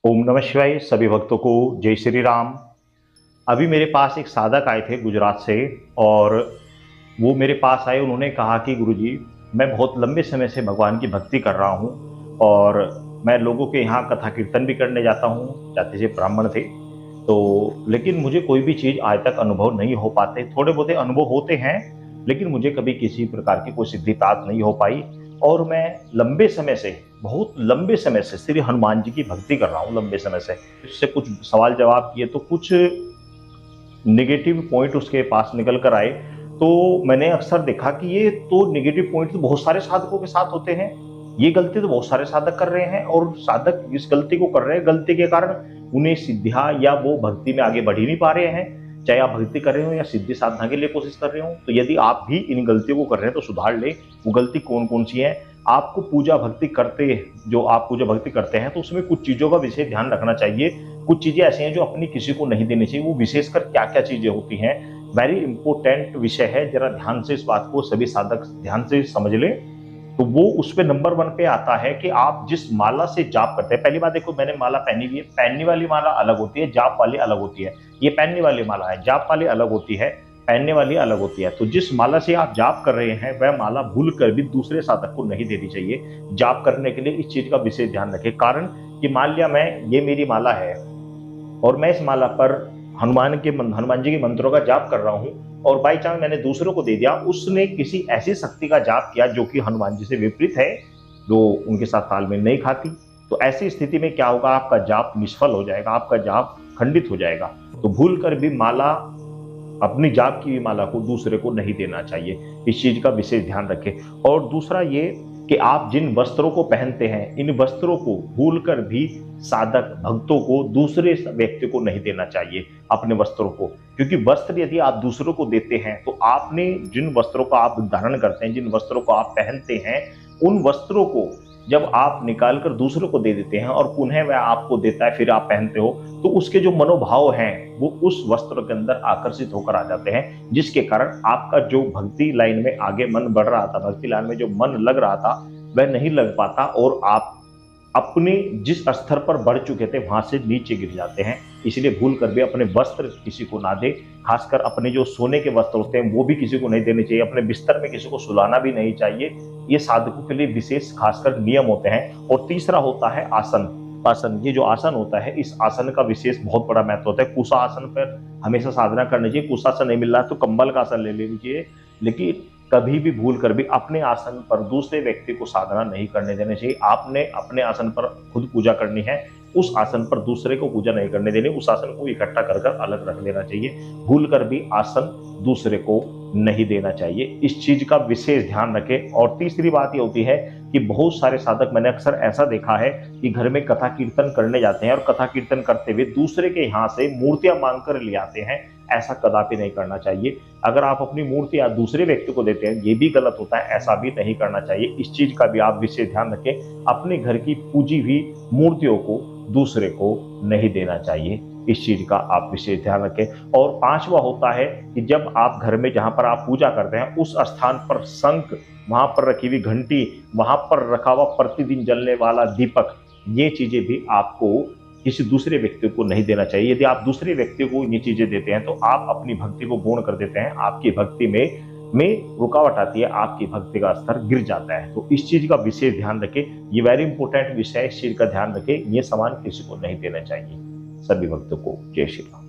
ओम नमः शिवाय। सभी भक्तों को जय श्री राम। अभी मेरे पास एक साधक आए थे गुजरात से, और वो मेरे पास आए। उन्होंने कहा कि गुरुजी, मैं बहुत लंबे समय से भगवान की भक्ति कर रहा हूँ, और मैं लोगों के यहाँ कथा कीर्तन भी करने जाता हूँ। जाते से ब्राह्मण थे तो, लेकिन मुझे कोई भी चीज़ आज तक अनुभव नहीं हो पाते। थोड़े बहुत अनुभव होते हैं, लेकिन मुझे कभी किसी प्रकार की कोई सिद्धि प्राप्त नहीं हो पाई। और मैं लंबे समय से, बहुत लंबे समय से श्री हनुमान जी की भक्ति कर रहा हूँ, लंबे समय से। इससे कुछ सवाल जवाब किए तो कुछ नेगेटिव पॉइंट उसके पास निकल कर आए। तो मैंने अक्सर देखा कि ये तो नेगेटिव पॉइंट तो बहुत सारे साधकों के साथ होते हैं। ये गलती तो बहुत सारे साधक कर रहे हैं, और साधक इस गलती को कर रहे हैं, गलती के कारण उन्हें सिद्धियां या वो भक्ति में आगे बढ़ ही नहीं पा रहे हैं। चाहे आप भक्ति कर रहे हो या सिद्धि साधना के लिए कोशिश कर रहे हो, तो यदि आप भी इन गलतियों को कर रहे हैं तो सुधार ले। वो गलती कौन कौन सी है? आपको पूजा भक्ति करते, जो आप पूजा भक्ति करते हैं, तो उसमें कुछ चीजों का विशेष ध्यान रखना चाहिए। कुछ चीजें ऐसी हैं जो अपनी किसी को नहीं देनी चाहिए। वो विशेषकर क्या क्या चीजें होती हैं, वेरी इंपॉर्टेंट विषय है। जरा ध्यान से इस बात को सभी साधक ध्यान से समझ लें। तो वो उस पे नंबर 1 पे आता है कि आप जिस माला से जाप करते हैं। पहली बात देखो, मैंने माला पहनी हुई है। पहनने वाली माला अलग होती है, जाप वाली अलग होती है। ये पहनने वाली माला है, जाप वाली अलग होती है, पहनने वाली अलग होती है। तो जिस माला से आप जाप कर रहे हैं, वह माला भूल कर भी दूसरे साधक को नहीं देनी चाहिए। जाप करने के लिए इस चीज का विशेष ध्यान रखें। कारण कि मान लिया ये मेरी माला है, और मैं इस माला पर हनुमान जी के मंत्रों का जाप कर रहा हूं, और बाई चांस मैंने दूसरों को दे दिया, उसने किसी ऐसी शक्ति का जाप किया जो कि हनुमान जी से विपरीत है, जो उनके साथ तालमेल नहीं खाती। तो ऐसी स्थिति में क्या होगा? आपका जाप निष्फल हो जाएगा, आपका जाप खंडित हो जाएगा। तो भूल कर भी माला, अपनी जाप की माला को दूसरे को नहीं देना चाहिए। इस चीज का विशेष ध्यान रखें। और दूसरा ये कि आप जिन वस्त्रों को पहनते हैं, इन वस्त्रों को भूलकर भी साधक भक्तों को, दूसरे व्यक्ति को नहीं देना चाहिए अपने वस्त्रों को। क्योंकि वस्त्र यदि आप दूसरों को देते हैं, तो आपने जिन वस्त्रों का आप धारण करते हैं, जिन वस्त्रों को आप पहनते हैं, उन वस्त्रों को जब आप निकाल कर दूसरों को दे देते हैं और पुनः वह आपको देता है, फिर आप पहनते हो, तो उसके जो मनोभाव हैं वो उस वस्त्र के अंदर आकर्षित होकर आ जाते हैं, जिसके कारण आपका जो भक्ति लाइन में आगे मन बढ़ रहा था, भक्ति लाइन में जो मन लग रहा था, वह नहीं लग पाता, और आप अपने जिस स्तर पर बढ़ चुके थे वहां से नीचे गिर जाते हैं। इसलिए भूल कर भी अपने वस्त्र किसी को ना दे। खासकर अपने जो सोने के वस्त्र होते हैं वो भी किसी को नहीं देने चाहिए। अपने बिस्तर में किसी को सुलाना भी नहीं चाहिए। ये साधकों के लिए विशेष खासकर नियम होते हैं। और तीसरा होता है आसन। आसन, ये जो आसन होता है, इस आसन का विशेष बहुत बड़ा महत्व होता है। कुशा आसन पर हमेशा साधना करनी चाहिए। कुशासन नहीं मिल रहा है तो कंबल का आसन ले लेनी चाहिए, लेकिन कभी भी भूल कर भी अपने आसन पर दूसरे व्यक्ति को साधना नहीं करने देनी चाहिए। आपने अपने आसन पर खुद पूजा करनी है, उस आसन पर दूसरे को पूजा नहीं करने देनी। उस आसन को इकट्ठा कर कर अलग रख देना चाहिए। भूल कर भी आसन दूसरे को नहीं देना चाहिए। इस चीज का विशेष ध्यान रखें। और तीसरी बात ये होती है कि बहुत सारे साधक, मैंने अक्सर ऐसा देखा है कि घर में कथा कीर्तन करने जाते हैं, और कथा कीर्तन करते हुए दूसरे के यहाँ से मूर्तियां मांग कर ले आते हैं। ऐसा कदापि नहीं करना चाहिए। अगर आप अपनी मूर्ति या दूसरे व्यक्ति को देते हैं, ये भी गलत होता है, ऐसा भी नहीं करना चाहिए। इस चीज का भी आप विशेष ध्यान रखें। अपने घर की पूजी हुई मूर्तियों को दूसरे को नहीं देना चाहिए। इस चीज का आप विशेष ध्यान रखें। और पांचवा होता है कि जब आप घर में, जहां पर आप पूजा करते हैं, उस स्थान पर शंख, वहां पर रखी हुई घंटी, वहां पर रखा हुआ प्रतिदिन जलने वाला दीपक, ये चीजें भी आपको किसी दूसरे व्यक्ति को नहीं देना चाहिए। यदि आप दूसरे व्यक्ति को ये चीजें देते हैं तो आप अपनी भक्ति को गौण कर देते हैं। आपकी भक्ति में रुकावट आती है, आपकी भक्ति का स्तर गिर जाता है। तो इस चीज का विशेष ध्यान रखें। ये वेरी इंपॉर्टेंट विषय है, इस चीज का ध्यान रखें। ये सामान किसी को नहीं देना चाहिए। सभी भक्तों को जय श्री राम।